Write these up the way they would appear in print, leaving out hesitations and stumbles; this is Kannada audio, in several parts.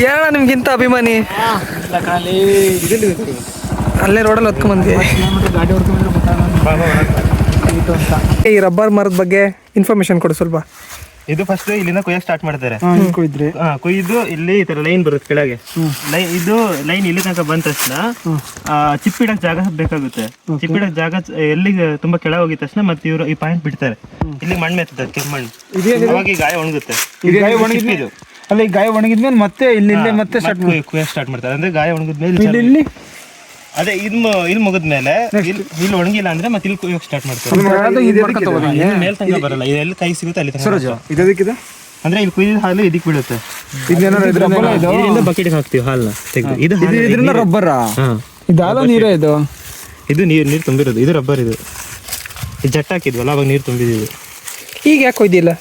ಯಾರ ನಿಮ್ಗಿಂತ ಅಭಿಮಾನಿ? ಅಲ್ಲೇ ರೋಡಲ್ಲಿ ಹೊತ್ಕೊಂಬಂದ್ವಿ. ಈ ರಬ್ಬರ್ ಮರದ ಬಗ್ಗೆ ಇನ್ಫಾರ್ಮೇಶನ್ ಕೊಡು ಸ್ವಲ್ಪ. ಇದು ಫಸ್ಟ್ ಇಲ್ಲಿಂದ ಕೊಯ್ಯಕ್ಕೆ ಸ್ಟಾರ್ಟ್ ಮಾಡ್ತಾರೆ. ಕೊಯ್ದು ಇಲ್ಲಿ ಈ ತರ ಲೈನ್ ಬರುತ್ತೆ ಕೆಳಗೆ. ಇದು ಲೈನ್ ಇಲ್ಲಿ ತನಕ ಬಂದ ತಕ್ಷಣ ಚಿಪ್ಪಿಡಕ್ ಜಾಗ ಬೇಕಾಗುತ್ತೆ. ಚಿಪ್ಪಿಡಕ್ ಜಾಗ ಎಲ್ಲಿಗೆ ತುಂಬಾ ಕೆಳಗೆ ಹೋಗಿದ ತಕ್ಷಣ ಮತ್ತೆ ಇವರು ಈ ಪಾಯಿಂಟ್ ಬಿಡ್ತಾರೆ. ಇಲ್ಲಿ ಮಣ್ಣು ಮೆತ್ತದೆ, ಕೆಮ್ಮಣ್ಣು. ಅವಾಗ ಈ ಗಾಯ ಒಣಗುತ್ತೆ. ಅಲ್ಲ, ಈ ಗಾಯ ಒಣಗಿದ್ಮೇಲೆ ಮತ್ತೆ ಇಲ್ಲಿ ಮತ್ತೆ ಕೊಯ್ಯಕ್ಕೆ ಸ್ಟಾರ್ಟ್ ಮಾಡ್ತಾರೆ. ಅಂದ್ರೆ ಗಾಯ ಒಣಗಿದ್ಮೇಲೆ ಇಲ್ಲಿ ಅದೇ ಇಲ್ಲಿ ಮುಗಿದ್ಮೇಲೆ ಇಲ್ಲಿ ಒಣಗಿಲ್ಲ ಅಂದ್ರೆ ಮತ್ತೆ ಇಲ್ಲಿ ಕೊಯ್ಯಕ್ಕೆ ಸ್ಟಾರ್ಟ್ ಮಾಡ್ತಾರೆ. ಮೇಲ್ ತನಕ ಬರಲ್ಲ, ಎಲ್ಲಿ ಕೈ ಸಿಗುತ್ತೆ ಅಲ್ಲಿ ತನಕ. ಅಂದ್ರೆ ಇಲ್ಲಿ ಕುಯ್ದ ಹಾಲು ಇದಕ್ಕೆ ಬೀಳುತ್ತೆ. ಇದರಿಂದ ಬಕೆಟ್ ಹಾಕ್ತಿವಿ ಹಾಲ್ನ ತೆಗೆದು. ಇದು ರಬ್ಬರ್, ಇದು ನೀರೇ. ಇದು ನೀರು ತುಂಬಿರೋದು. ಇದು ರಬ್ಬರ್. ಇದು ಜಟ್ ಹಾಕಿದ್ವಲ್ಲ ಅವಾಗ ನೀರು ತುಂಬಿದೀವಿ. ಈಗ ಯಾಕೆ ಕೊಯ್ದಿಲ್ಲ?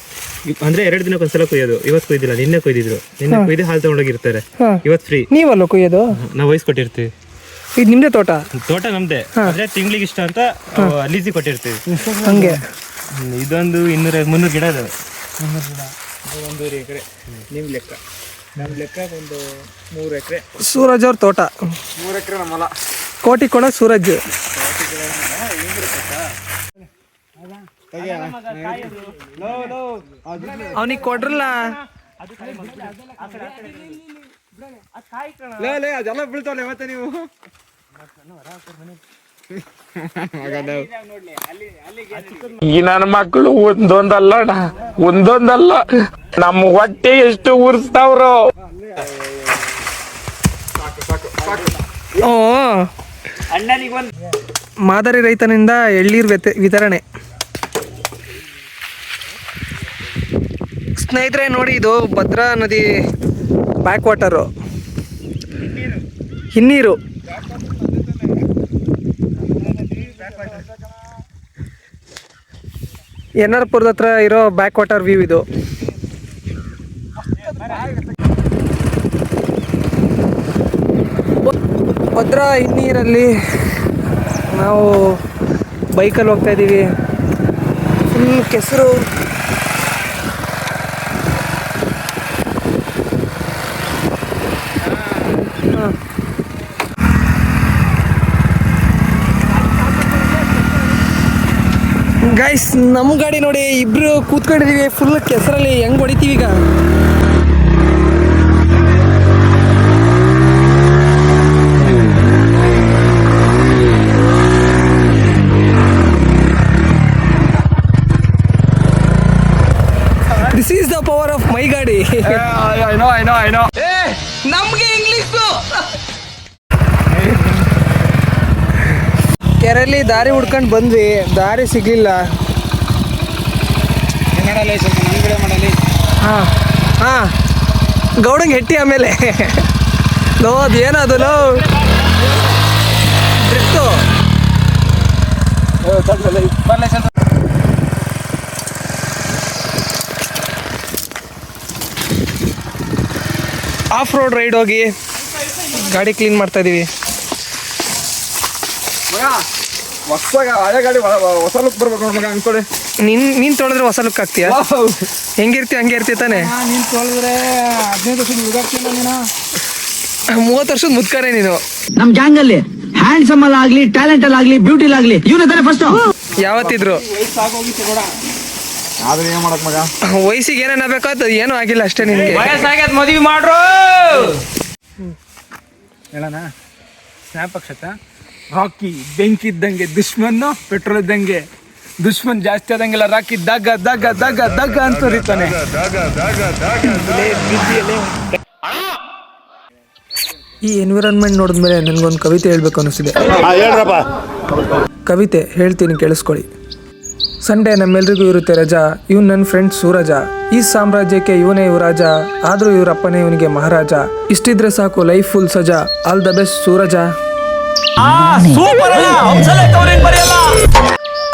ಅಂದ್ರೆ 2 ದಿನಕ್ಕೆ ಒಂದ್ಸಲ ಕೊಯ್ಯೋದು. ಇವತ್ತು ಕೊಯ್ದಿಲ್ಲ, ನಿನ್ನೆ ಕೊಯ್ದಿದ್ರು. ನಿನ್ನೆ ಕೊಯ್ದು ಹಾಲು ತಗೊಂಡೋಗಿರ್ತಾರೆ. ಇವತ್ತು ಫ್ರೀ. ನೀವಲ್ಲ ಕೊಯ್ಯೋದು? ನಾವು ವಹಿಸ್ಕೊಟ್ಟಿರ್ತೀವಿ. ಇದು ನಿಮ್ದೇ ತೋಟ? ನಮ್ದೇ. ಅಂದ್ರೆ ತಿಂಗಳಿಗೆ ಇಷ್ಟ ಅಂತ ಲೀಸಿ ಕೊಟ್ಟಿರ್ತೀವಿ. ಹಂಗೆ ಇದೊಂದು 200-300 ಗಿಡ ಇದಾವೆ. 1 ಎಕರೆ ನಿಮ್ ಲೆಕ್ಕ, ನಮ್ ಲೆಕ್ಕ ಒಂದು 3 ಎಕರೆ. ಸೂರಜ್ ಅವ್ರ ತೋಟ. 3 ಎಕರೆ ನಮ್ಮಲ್ಲ. ಕೋಟಿ ಕೊಡ ಸೂರಜ್. ಅವನಿಗೆ ಕೊಡ್ರಲ್ಲ. ಅದೆಲ್ಲ ಬೀಳ್ತಾವಲ್ಲ ಮತ್ತೆ ನೀವು. ಈ ನನ್ನ ಮಕ್ಕಳು ಒಂದೊಂದಲ್ಲ ನಮ್ಮ ಹೊಟ್ಟೆ ಎಷ್ಟು ಉರ್ಸ್ತಾವ್ರು. ಮಾದರಿ ರೈತನಿಂದ ಎಳ್ಳೀರ್ ವಿತರಣೆ. ಸ್ನೇಹಿತರೆ ನೋಡಿ, ಇದು ಭದ್ರಾ ನದಿ ಬ್ಯಾಕ್ ವಾಟರು, ಹಿನ್ನೀರು. ಎನ್ಆರ್ಪುರದ ಹತ್ರ ಇರೋ ಬ್ಯಾಕ್ ವಾಟರ್ ವ್ಯೂ ಇದು. ಭದ್ರಾ ಹಿನ್ನೀರಲ್ಲಿ ನಾವು ಬೈಕಲ್ಲಿ ಹೋಗ್ತಾ ಇದ್ದೀವಿ. ಫುಲ್ ಕೆಸರು. ಗೈಸ್, ನಮ್ಮ ಗಾಡಿ ನೋಡಿ, ಇಬ್ರು ಕೂತ್ಕೊಂಡಿದೀವಿ ಫುಲ್ ಕೆಸರಲ್ಲಿ. ಹೆಂಗ್ ಹೊಡಿತೀವಿ ಈಗ? This is the power of my ಗಾಡಿ. I know. ನಮ್ಗೆ ಇಂಗ್ಲಿಷು. ಕೆರೆಯಲ್ಲಿ ದಾರಿ ಹುಡ್ಕೊಂಡು ಬಂದ್ವಿ, ದಾರಿ ಸಿಗ್ಲಿಲ್ಲ. ಹಾಂ ಗೌಡಂಗೆ ಹೆಟ್ಟಿ. ಆಮೇಲೆ ನೋದು ಏನದು ಡ್ರಿಫ್ಟು. ಆಫ್ ರೋಡ್ ರೈಡ್ ಹೋಗಿ ಗಾಡಿ ಕ್ಲೀನ್ ಮಾಡ್ತಾ ಇದೀವಿ. ಹಳೆ ಗಾಡಿ ಹೊಸ ಲುಕ್ ಬರ್ಬೇಕು ಮಗ ಅನ್ಕೊಳ್ಳಿ. ನೀನ್ ತೊಳೆದ್ರೆ ಹೊಸ ಲುಕ್ ಆಗ್ತೀಯ? ಹೆಂಗಿರ್ತೀಯ ಹಂಗೆ ಇರ್ತೀಯ ತಾನೆ? ನೀನ್ ತೊಳೆದ್ರೆ 15 ವರ್ಷದ ಮುಗಾಗ್ತಿಲ್ಲ ನೀನು. 30 ವರ್ಷದ ಮುದ್ಕರೆ ನೀನು. ನಮ್ ಗ್ಯಾಂಗ್ ಅಲ್ಲಿ ಹ್ಯಾಂಡ್ಸಮ್ ಅಲ್ಲಿ ಆಗ್ಲಿ, ಟ್ಯಾಲೆಂಟ್ ಅಲ್ಲಿ ಆಗ್ಲಿ, ಬ್ಯೂಟಿ ಆಗ್ಲಿ ಇವನೇ ತಾನೆ ಫಸ್ಟ್. ಯಾವತ್ತಿದ್ರು ವಯಸ್ಸಾಗೋಗಿತ್ತು ಕೂಡ. ಆದ್ರೆ ಏನ್ ಮಾಡಕ್ ಮಗ, ವಯಸ್ಸಿಗೆ ಏನೇನ್ ಬೇಕಾದ ಏನೂ ಆಗಿಲ್ಲ ಅಷ್ಟೇ. ನಿನ್ಗೆ ವಯಸ್ಸಾಗ್ಯದ, ಮದುವೆ ಮಾಡ್ರು. ಹೇಳಣ ಸ್ನ್ಯಾಪ್ ಅಕ್ಷತ. ರಾಕಿ ಬೆಂಕಿ ಇದ್ದಂಗೆ, ದುಶ್ಮನ್ ಪೆಟ್ರೋಲ್ ಇದ್ದಂಗೆ. ದುಶ್ಮನ್ ಜಾಸ್ತಿ ಆದಂಗೆಲ್ಲ ರಾಕಿ ದಗ್ಗ ದಗ್ಗ ದಗ್ಗ ದಗ್ಗ ಅಂತ ಹೊರಿತಾನೆ. ಈ ಎನ್ವಿರಾನ್ಮೆಂಟ್ ನೋಡಿದ್ಮೇಲೆ ನನಗೊಂದು ಕವಿತೆ ಹೇಳ್ಬೇಕು ಅನ್ನಿಸ್ತಿದೆ. ಕವಿತೆ ಹೇಳ್ತೀನಿ, ಕೇಳಿಸ್ಕೊಳ್ಳಿ. ಸಂಡೇ ನಮ್ಮೆಲ್ರಿಗೂ ಇರುತ್ತೆ ರಜಾ. ಇವನು ನನ್ನ ಫ್ರೆಂಡ್ ಸೂರಜ. ಈ ಸಾಮ್ರಾಜ್ಯಕ್ಕೆ ಇವನೇ ಯುವರಾಜ, ಆದ್ರೂ ಇವರಪ್ಪನೇ ಇವನಿಗೆ ಮಹಾರಾಜ. ಇಷ್ಟಿದ್ರೆ ಸಾಕು ಲೈಫ್ ಫುಲ್ ಸಜಾ. All the best Suraj.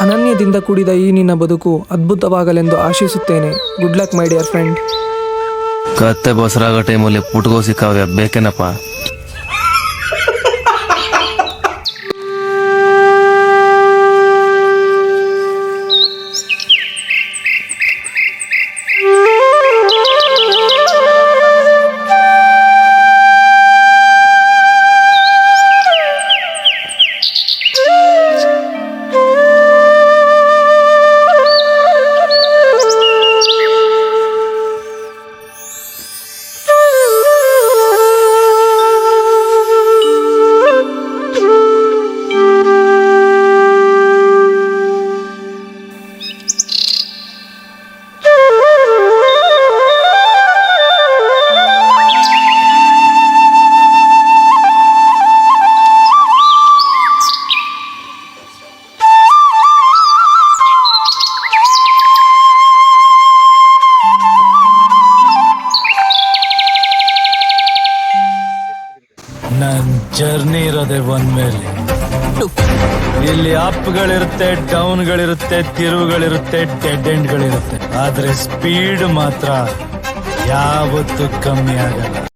ಅನನ್ಯದಿಂದ ಕೂಡಿದ ಈ ನಿನ್ನ ಬದುಕು ಅದ್ಭುತವಾಗಲೆಂದು ಆಶಿಸುತ್ತೇನೆ. Good luck my dear friend. ಕತ್ತೆ ಬಸರಾಗೋ ಟೈಮಲ್ಲಿ ಪುಟ್ಗೋ ಸಿಕ್ಕಾವ್ಯ ಬೇಕೇನಪ್ಪ. ಜರ್ನಿ ಇರೋದೆ ಒಂದ್ ಮೇಲೆ. ಇಲ್ಲಿ ಅಪ್ಗಳಿರುತ್ತೆ, ಡೌನ್ಗಳಿರುತ್ತೆ, ತಿರುವುಗಳಿರುತ್ತೆ, ಡೆಡ್ ಎಂಡ್ಗಳಿರುತ್ತೆ. ಆದ್ರೆ ಸ್ಪೀಡ್ ಮಾತ್ರ ಯಾವತ್ತೂ ಕಮ್ಮಿ ಆಗಲ್ಲ.